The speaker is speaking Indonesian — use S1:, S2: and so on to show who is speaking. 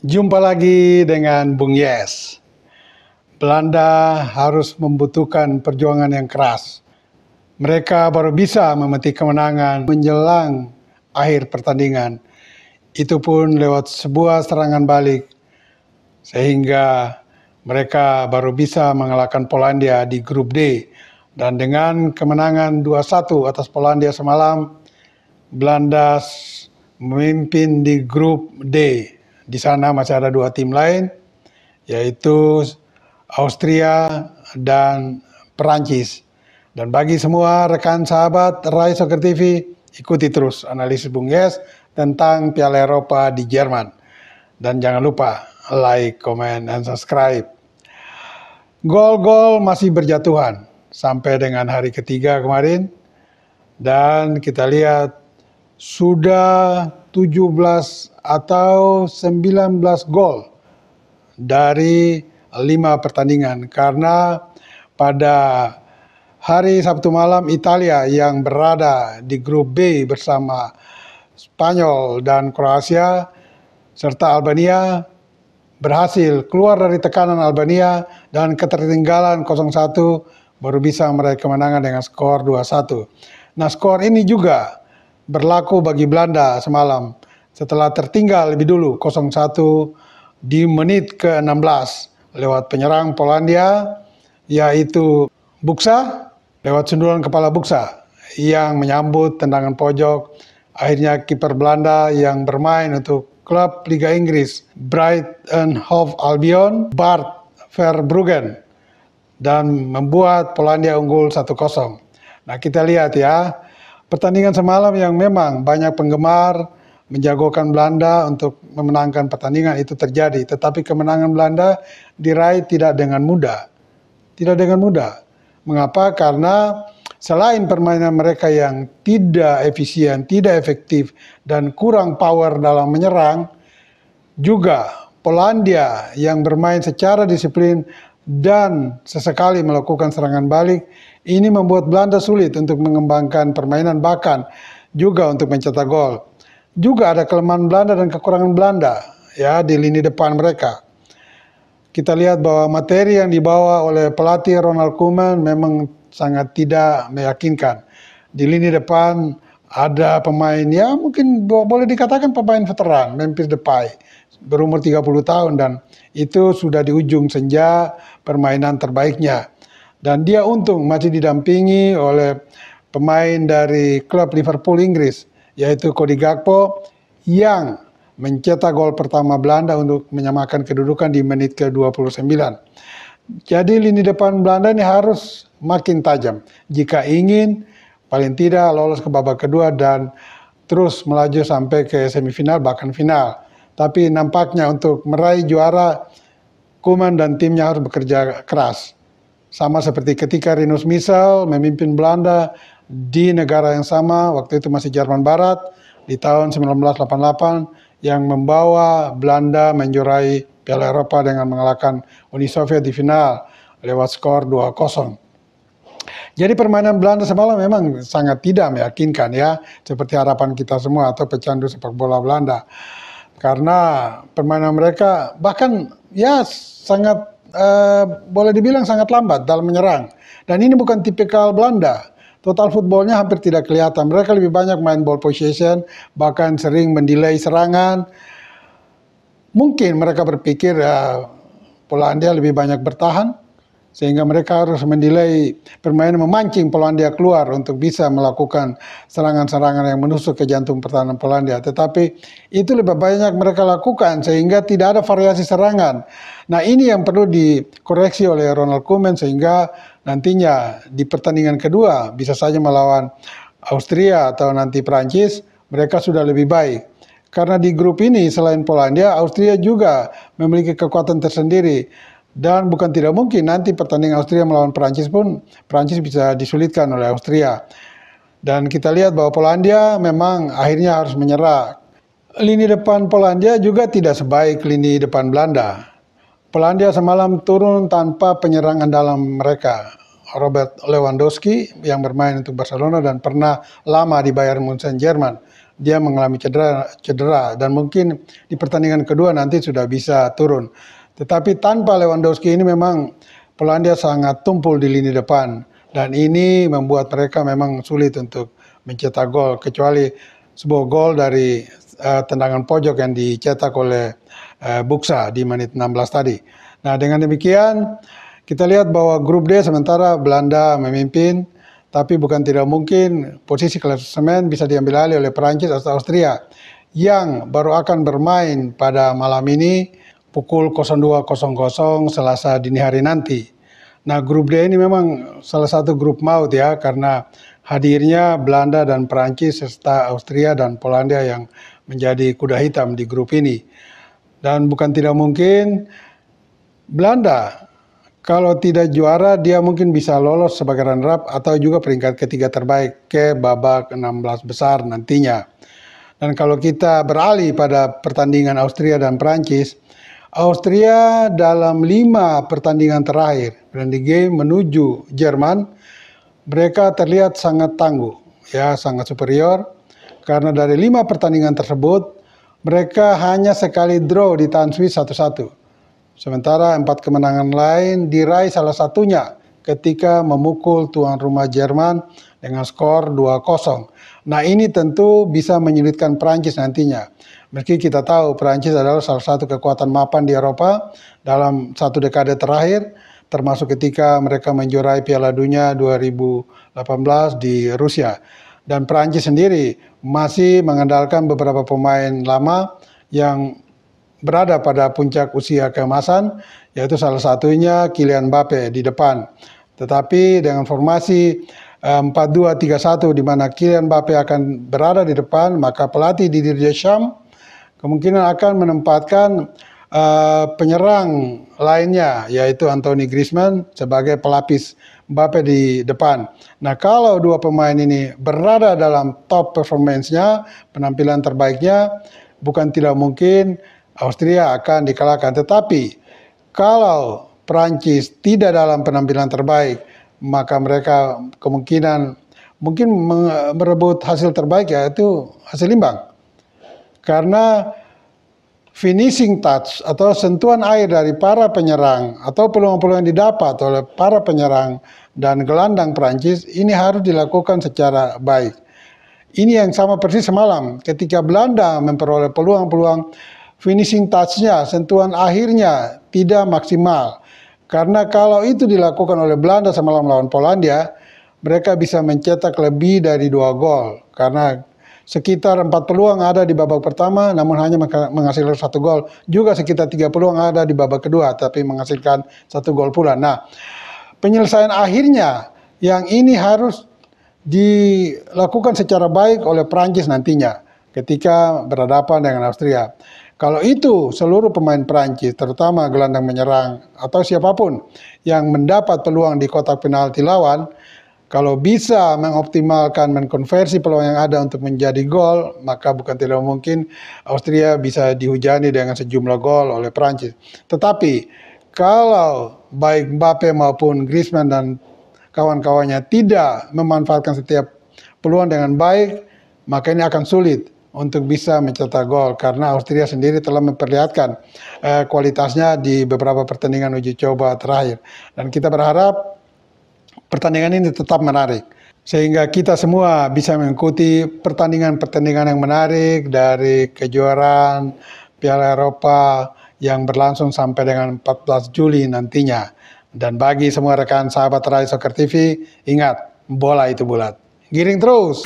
S1: Jumpa lagi dengan Bung Yes. Belanda harus membutuhkan perjuangan yang keras. Mereka baru bisa memetik kemenangan menjelang akhir pertandingan. Itu pun lewat sebuah serangan balik. Sehingga mereka baru bisa mengalahkan Polandia di grup D. Dan dengan kemenangan 2-1 atas Polandia semalam, Belanda memimpin di grup D. Di sana masih ada dua tim lain, yaitu Austria dan Perancis. Dan bagi semua rekan sahabat Rai Soccer TV, ikuti terus analisis Bung Yes tentang Piala Eropa di Jerman. Dan jangan lupa like, comment, dan subscribe. Gol-gol masih berjatuhan sampai dengan hari ketiga kemarin. Dan kita lihat sudah 17 atau 19 gol dari 5 pertandingan. Karena pada hari Sabtu malam Italia yang berada di grup B bersama Spanyol dan Kroasia serta Albania berhasil keluar dari tekanan Albania dan ketertinggalan 0-1 baru bisa meraih kemenangan dengan skor 2-1. Nah, skor ini juga berlaku bagi Belanda semalam setelah tertinggal lebih dulu 0-1 di menit ke-16 lewat penyerang Polandia yaitu Buksa, lewat sundulan kepala Buksa yang menyambut tendangan pojok. Akhirnya kiper Belanda yang bermain untuk klub Liga Inggris Brighton Hove Albion, Bart Verbruggen, dan membuat Polandia unggul 1-0. Nah, kita lihat ya, pertandingan semalam yang memang banyak penggemar menjagokan Belanda untuk memenangkan pertandingan itu terjadi. Tetapi kemenangan Belanda diraih tidak dengan mudah. Tidak dengan mudah. Mengapa? Karena selain permainan mereka yang tidak efisien, tidak efektif, dan kurang power dalam menyerang, juga Polandia yang bermain secara disiplin dan sesekali melakukan serangan balik, ini membuat Belanda sulit untuk mengembangkan permainan, bahkan juga untuk mencetak gol. Juga ada kelemahan Belanda dan kekurangan Belanda ya di lini depan mereka. Kita lihat bahwa materi yang dibawa oleh pelatih Ronald Koeman memang sangat tidak meyakinkan. Di lini depan ada pemain ya mungkin boleh dikatakan pemain veteran, Memphis Depay, berumur 30 tahun dan itu sudah di ujung senja permainan terbaiknya. Dan dia untung masih didampingi oleh pemain dari klub Liverpool Inggris, yaitu Cody Gakpo yang mencetak gol pertama Belanda untuk menyamakan kedudukan di menit ke-29. Jadi lini depan Belanda ini harus makin tajam jika ingin paling tidak lolos ke babak kedua dan terus melaju sampai ke semifinal bahkan final. Tapi nampaknya untuk meraih juara, Koeman dan timnya harus bekerja keras. Sama seperti ketika Rinus Michel memimpin Belanda di negara yang sama, waktu itu masih Jerman Barat, di tahun 1988, yang membawa Belanda menjuarai Piala Eropa dengan mengalahkan Uni Soviet di final lewat skor 2-0. Jadi permainan Belanda semalam memang sangat tidak meyakinkan ya, seperti harapan kita semua atau pecandu sepak bola Belanda. Karena permainan mereka bahkan ya sangat boleh dibilang sangat lambat dalam menyerang. Dan ini bukan tipikal Belanda. Total footballnya hampir tidak kelihatan. Mereka lebih banyak main ball possession, bahkan sering mendelay serangan. Mungkin mereka berpikir Polandia lebih banyak bertahan, sehingga mereka harus mendelay permainan, memancing Polandia keluar untuk bisa melakukan serangan-serangan yang menusuk ke jantung pertahanan Polandia. Tetapi itu lebih banyak mereka lakukan sehingga tidak ada variasi serangan. Nah, ini yang perlu dikoreksi oleh Ronald Koeman sehingga nantinya di pertandingan kedua bisa saja melawan Austria atau nanti Prancis mereka sudah lebih baik. Karena di grup ini selain Polandia, Austria juga memiliki kekuatan tersendiri. Dan bukan tidak mungkin nanti pertandingan Austria melawan Prancis pun Prancis bisa disulitkan oleh Austria. Dan kita lihat bahwa Polandia memang akhirnya harus menyerah. Lini depan Polandia juga tidak sebaik lini depan Belanda. Polandia semalam turun tanpa penyerang andalan mereka. Robert Lewandowski yang bermain untuk Barcelona dan pernah lama di Bayern Munchen Jerman. Dia mengalami cedera dan mungkin di pertandingan kedua nanti sudah bisa turun. Tetapi tanpa Lewandowski ini memang Polandia sangat tumpul di lini depan dan ini membuat mereka memang sulit untuk mencetak gol, kecuali sebuah gol dari tendangan pojok yang dicetak oleh Buksa di menit 16 tadi. Nah, dengan demikian kita lihat bahwa grup D sementara Belanda memimpin, tapi bukan tidak mungkin posisi klasemen bisa diambil alih oleh Perancis atau Austria yang baru akan bermain pada malam ini pukul 02.00 Selasa dini hari nanti. Nah, grup D ini memang salah satu grup maut ya, karena hadirnya Belanda dan Perancis serta Austria dan Polandia yang menjadi kuda hitam di grup ini. Dan bukan tidak mungkin Belanda kalau tidak juara, dia mungkin bisa lolos sebagai runner-up atau juga peringkat ketiga terbaik ke babak 16 besar nantinya. Dan kalau kita beralih pada pertandingan Austria dan Prancis, Austria dalam 5 pertandingan terakhir, friendly game menuju Jerman, mereka terlihat sangat tangguh, ya sangat superior. Karena dari 5 pertandingan tersebut, mereka hanya sekali draw ditahan Swiss 1-1. Sementara 4 kemenangan lain diraih salah satunya ketika memukul tuan rumah Jerman dengan skor 2-0. Nah, ini tentu bisa menyulitkan Prancis nantinya. Meski kita tahu Prancis adalah salah satu kekuatan mapan di Eropa dalam satu dekade terakhir, termasuk ketika mereka menjuarai Piala Dunia 2018 di Rusia. Dan Prancis sendiri masih mengandalkan beberapa pemain lama yang berada pada puncak usia keemasan, yaitu salah satunya Kylian Mbappe di depan. Tetapi dengan formasi 4-2-3-1 di mana Kylian Mbappe akan berada di depan, maka pelatih Didier Deschamps kemungkinan akan menempatkan penyerang lainnya, yaitu Anthony Griezmann sebagai pelapis Mbappe di depan. Nah, kalau dua pemain ini berada dalam top performance-nya, penampilan terbaiknya, bukan tidak mungkin Austria akan dikalahkan. Tetapi kalau Prancis tidak dalam penampilan terbaik, maka mereka kemungkinan mungkin merebut hasil terbaik, yaitu hasil imbang. Karena finishing touch atau sentuhan air dari para penyerang atau peluang-peluang yang didapat oleh para penyerang dan gelandang Prancis ini harus dilakukan secara baik. Ini yang sama persis semalam ketika Belanda memperoleh peluang-peluang, finishing touch-nya, sentuhan akhirnya tidak maksimal. Karena kalau itu dilakukan oleh Belanda semalam melawan Polandia, mereka bisa mencetak lebih dari 2 gol. Karena sekitar 4 peluang ada di babak pertama, namun hanya menghasilkan 1 gol. Juga sekitar 3 peluang ada di babak kedua, tapi menghasilkan 1 gol pula. Nah, penyelesaian akhirnya yang ini harus dilakukan secara baik oleh Prancis nantinya ketika berhadapan dengan Austria. Kalau itu seluruh pemain Prancis, terutama gelandang menyerang atau siapapun yang mendapat peluang di kotak penalti lawan, kalau bisa mengoptimalkan, mengkonversi peluang yang ada untuk menjadi gol, maka bukan tidak mungkin Austria bisa dihujani dengan sejumlah gol oleh Prancis. Tetapi kalau baik Mbappe maupun Griezmann dan kawan-kawannya tidak memanfaatkan setiap peluang dengan baik, maka ini akan sulit untuk bisa mencetak gol karena Austria sendiri telah memperlihatkan kualitasnya di beberapa pertandingan uji coba terakhir. Dan kita berharap pertandingan ini tetap menarik sehingga kita semua bisa mengikuti pertandingan-pertandingan yang menarik dari kejuaraan Piala Eropa yang berlangsung sampai dengan 14 Juli nantinya. Dan bagi semua rekan sahabat Rai Soccer TV, ingat, bola itu bulat. Giring terus!